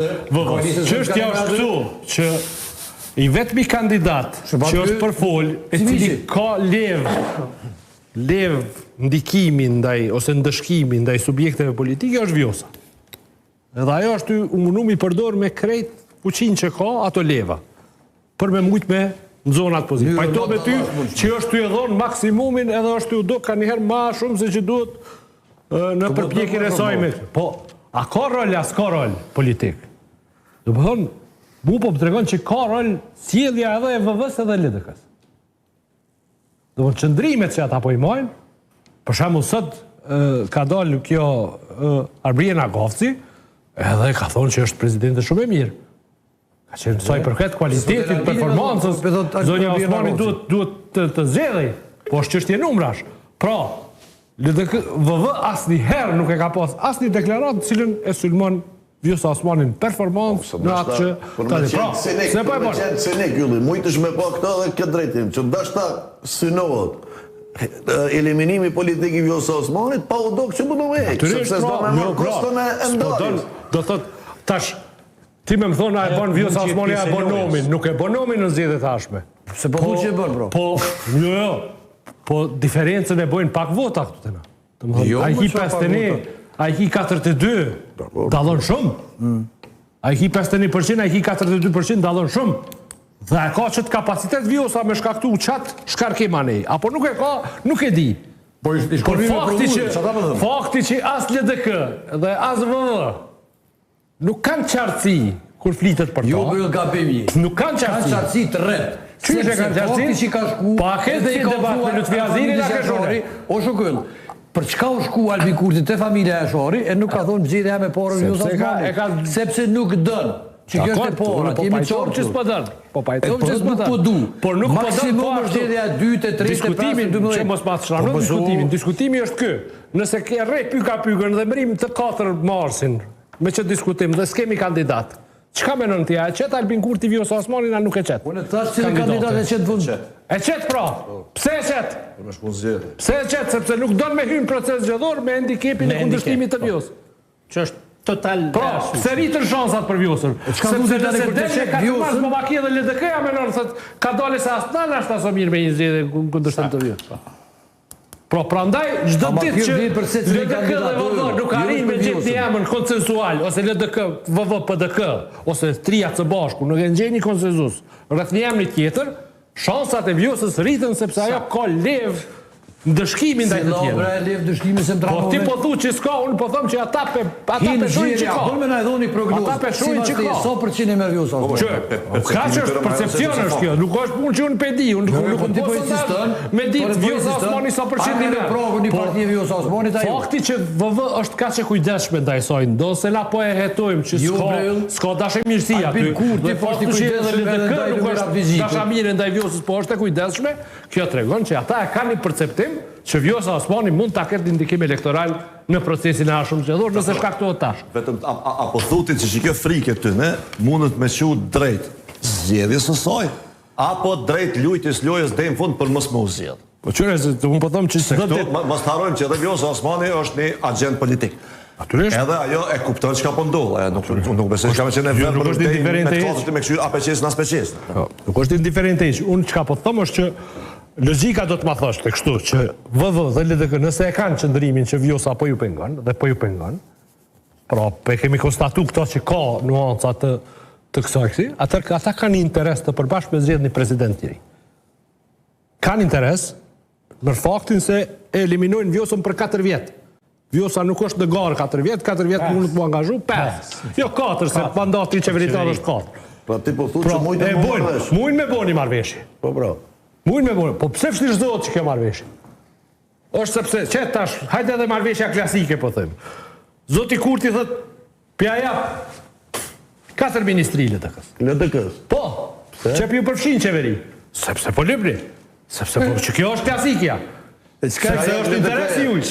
Çështja është këtu që i vetmi kandidat që është përfol, e cili ka lev ndikimin ndaj ose ndëshkimin ndaj subjekteve politike është Vjosa. Edhe ajo është u mundu mi përdor me krejt fuqinë që ka ato leva për me mujt me në zonat pozitiv. Pajto me ty që është ty e dhonë maksimumin edhe është ty u do ka njëherë ma shumë se që duhet në përpjekin e sajme. Po, a ka rol, as ka rol politik? Do më thonë, mu po më tregon që ka rol sjellja edhe e VV-s edhe LDK-s. Do më qëndrimet që ata po i mojnë, për shembull sot ka dalë kjo Arbriena Gofci, edhe ka thonë që është presidente shumë e mirë. Ka qenë saj përket kualitetit, performancës, zonja Osmani duhet të zgjedhej, po është çështje numrash. Pra, VV asnjëherë nuk e ka pas asnjë deklaratë cilën e sulmon Vjosa Osmanin performancë në atë që tani. Pra, se po e bën. Senek ylli, mujtësh me pa këta dhe këtë drejtim, që dashta synohet eliminimi politik i Vjosa Osmanit, pa u do që më do me hekë, sepse s'do me marrë kostën e ndarjes. Do thot, tash, ti me më thonë a e bon Vjosa Osmani a e bon nomin, nuk e bon nomin në zgjedhjet e ardhshme. Se po që e bën, bro. Po diferencën e bojnë pak vota këtu të na. A i 51, a i 42, dalon shumë. A i 51%, a i 42% dalon shumë. Dhe e ka qëtë kapacitet Vjosa me shkaktu qatë shkarkima nej. Apo nuk e ka, nuk e di. Por fakti që as LDK dhe as VV nuk kanë qartësi kur flitet për ta. Jo, për gabimi. Nuk kanë qartësi. Kanë qartësi të rrët. Qysh e kanë qartësi? Fakti që ka shku... Pa këtë si debat me Lutfi Azirin a ka shore. O Shukull, për çka u shku Albin Kurti te familja e Shori, e nuk ka thonë zgjedhja me porën Vjosa Osmanit. Sepse nuk dën. Që kjo është e pora, ti jemi qorë që s'po dën. Po pajtojmë që s'po dën. Por nuk po dën. Maksimum është zgjedhja 2, 3, 5, 12. Që mos ma të shranojmë diskutimin. Diskutimi është ky. Nëse ke rrej pyka-pykën dhe mërim të 4 marsin, me që diskutim dhe s'kemi kandidat. Çka menon ti? E qet Albin Kurti Vjosa Osmanin a nuk e qet? Unë thash se kandidat e qet vend. E qet pra. Pse e qet? Pse e qet? Sepse nuk don me hyrë në proces zgjedhor me handicapin e kundërshtimit të Vjosës. Që është total. Pra, pse rritën shansat për Vjosën? Sepse nëse del ka pas Slovaki dhe LDK-ja menon se ka dalë se asnjë është as mirë me një zgjedhje kundërshtim të Vjosës. Pra, prandaj çdo ditë që LDK dhe VV nuk arrin me gjetë një emër konsensual, ose LDK, VV, PDK, ose tria së bashku, nuk e ngjeni konsensus rreth një emri tjetër, shansat e Vjosës rritën sepse ajo ka lev ndëshkimin ndaj të tjerë. Si lev ndëshkimin se Po ti po thu që s'ka, unë po them që ata peshojnë që ka. Po më na e dhoni prognozë. Ata peshojnë që ka. Sa përqind e merr Vjosa? Ka që është percepcion është kjo, nuk është punë që unë pe di, unë nuk ti po insiston. Me ditë Vjosa Osmani sa përqind i merr. Provën një parti Vjosa Osmanit ajo. Fakti që VV është kaq e kujdesshme ndaj saj, ndonse na po e hetojmë që s'ka dashamirësi aty. Kurti po është i kujdesshëm ndaj LDK. Dashamirë ndaj Vjosës po është e kujdesshme, kjo tregon që ata e kanë një perceptim që Vjosa Osmani mund ta ketë ndikim elektoral në procesin e ardhshëm zgjedhor nëse shkaktohet tash. Vetëm apo thutin se kjo frikë ty, ne mundet me qu drejt zgjedhjes së saj, apo drejt lojës deri në fund për mos më u zgjedh. Po çfarë se unë po them që mos harrojmë që edhe Vjosa Osmani është një agent politik. Natyrisht. Edhe ajo e kupton çka po ndodh, nuk besoj çka më qenë vetë nuk është indiferente me kështu APQ-s nas APQ-s. Nuk është indiferente hiç. Unë çka po them është që logjika do të ma thosh të kështu që VV dhe LDK nëse e kanë qëndrimin që Vjosa po ju pengon dhe po ju pengon, pra pe kemi konstatu këto që ka nuanca të kësaj, atëherë ata kanë interes të përbashkë me zgjedhni president tjetër. Kanë interes në faktin se e eliminojnë Vjosën për 4 vjet. Vjosa nuk është në garë 4 vjet, 4 vjet mund të mu angazhu 5. Jo 4, se mandati qeveritar është 4. Pra ti po thu që mujtë me marrëveshje. Mujnë me boni marrëveshje. Po pra. Mujnë me boni. Po pse vështirëzohet që kjo marrëveshje? Është sepse që tash, hajde edhe marrëveshja klasike po them. Zoti Kurti thot, pja jap 4 ministri LDK-s. LDK-s. Po. Që ju përfshin qeveri. Sepse po lypni. Sepse po që kjo është klasikja. Sepse është interesi juaj.